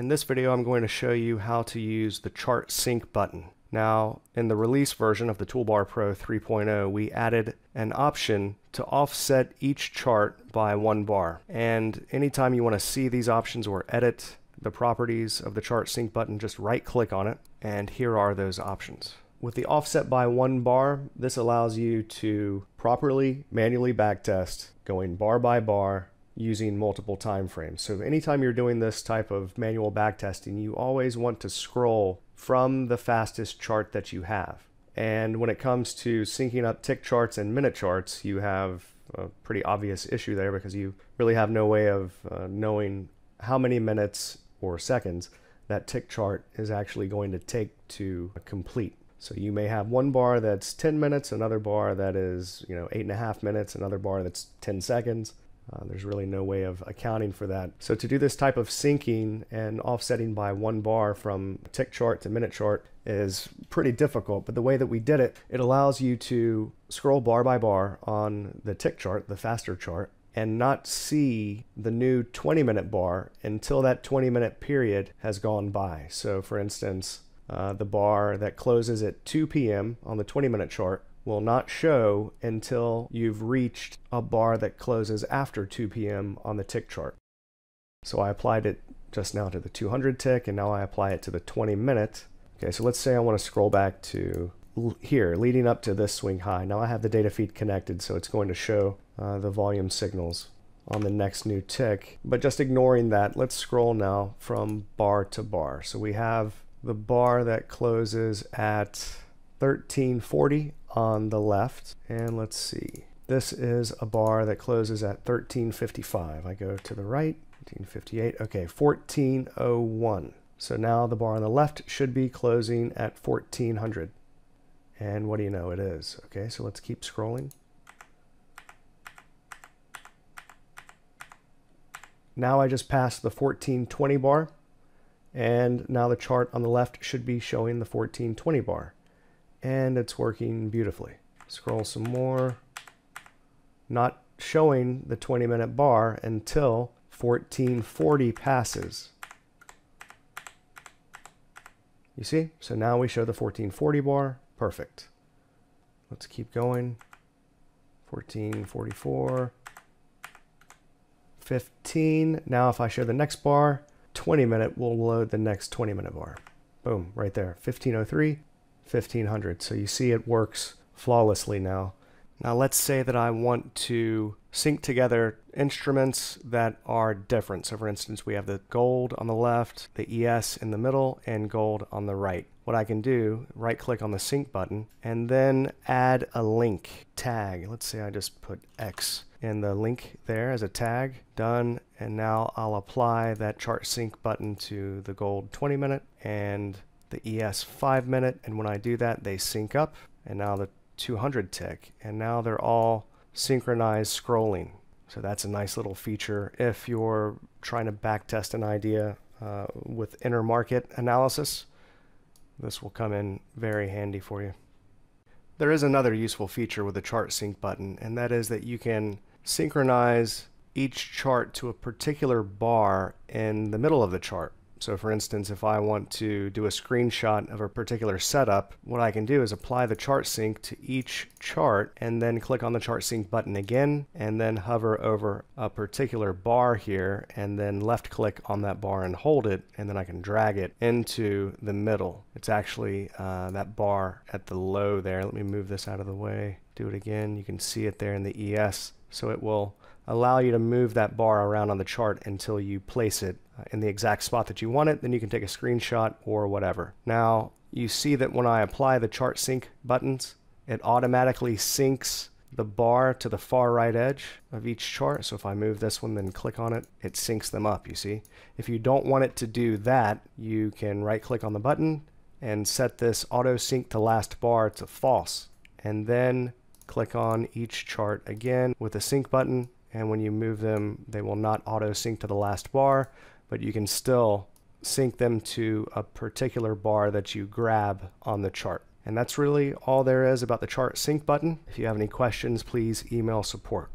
In this video, I'm going to show you how to use the ChartSync button. Now, in the release version of the ToolBarPRO 3.0, we added an option to offset each chart by 1 bar. And anytime you want to see these options or edit the properties of the ChartSync button, just right-click on it, and here are those options. With the offset by 1 bar, this allows you to properly manually backtest, going bar by bar, using multiple time frames. So anytime you're doing this type of manual backtesting, you always want to scroll from the fastest chart that you have. And when it comes to syncing up tick charts and minute charts, you have a pretty obvious issue there because you really have no way of knowing how many minutes or seconds that tick chart is actually going to take to complete. So you may have one bar that's 10 minutes, another bar that is 8.5 minutes, another bar that's 10 seconds. There's really no way of accounting for that. So to do this type of syncing and offsetting by 1 bar from tick chart to minute chart is pretty difficult, but the way that we did it, it allows you to scroll bar by bar on the tick chart, the faster chart, and not see the new 20-minute bar until that 20-minute period has gone by. So for instance, the bar that closes at 2 p.m. on the 20-minute chart will not show until you've reached a bar that closes after 2 p.m. on the tick chart. So I applied it just now to the 200 tick, and now I apply it to the 20-minute. Okay, so let's say I want to scroll back to here, leading up to this swing high. Now I have the data feed connected, so it's going to show the volume signals on the next new tick. But just ignoring that, let's scroll now from bar to bar. So we have the bar that closes at 1340 on the left, and let's see, this is a bar that closes at 1355. I go to the right, 1358, okay, 1401. So now the bar on the left should be closing at 1400, and what do you know, it is. Okay, so let's keep scrolling. Now I just passed the 1420 bar, and now the chart on the left should be showing the 1420 bar. And it's working beautifully. Scroll some more. Not showing the 20-minute bar until 1440 passes. You see? So now we show the 1440 bar. Perfect. Let's keep going. 1444. 15. Now if I show the next bar, 20-minute will load the next 20-minute bar. Boom, right there. 1503. 1500. So you see it works flawlessly now. Now let's say that I want to sync together instruments that are different. So for instance, we have the gold on the left, the ES in the middle, and gold on the right. What I can do, right click on the sync button, and then add a link tag. Let's say I just put X in the link there as a tag. Done. And now I'll apply that ChartSync button to the gold 20-minute and the ES 5-minute, and when I do that, they sync up, and now the 200 tick, and now they're all synchronized scrolling. So that's a nice little feature if you're trying to backtest an idea with intermarket analysis. This will come in very handy for you. There is another useful feature with the ChartSync button, and that is that you can synchronize each chart to a particular bar in the middle of the chart. So for instance, if I want to do a screenshot of a particular setup, what I can do is apply the ChartSync to each chart and then click on the ChartSync button again and then hover over a particular bar here and then left click on that bar and hold it, and then I can drag it into the middle. It's actually that bar at the low there. Let me move this out of the way. Do it again. You can see it there in the ES. So it will allow you to move that bar around on the chart until you place it in the exact spot that you want it. Then you can take a screenshot or whatever. Now you see that when I apply the ChartSync buttons, it automatically syncs the bar to the far right edge of each chart. So if I move this one, then click on it, it syncs them up, you see. If you don't want it to do that, you can right click on the button and set this auto sync to last bar to false, and then click on each chart again with the sync button, and when you move them, they will not auto sync to the last bar, but you can still sync them to a particular bar that you grab on the chart. And that's really all there is about the ChartSync button. If you have any questions, please email support.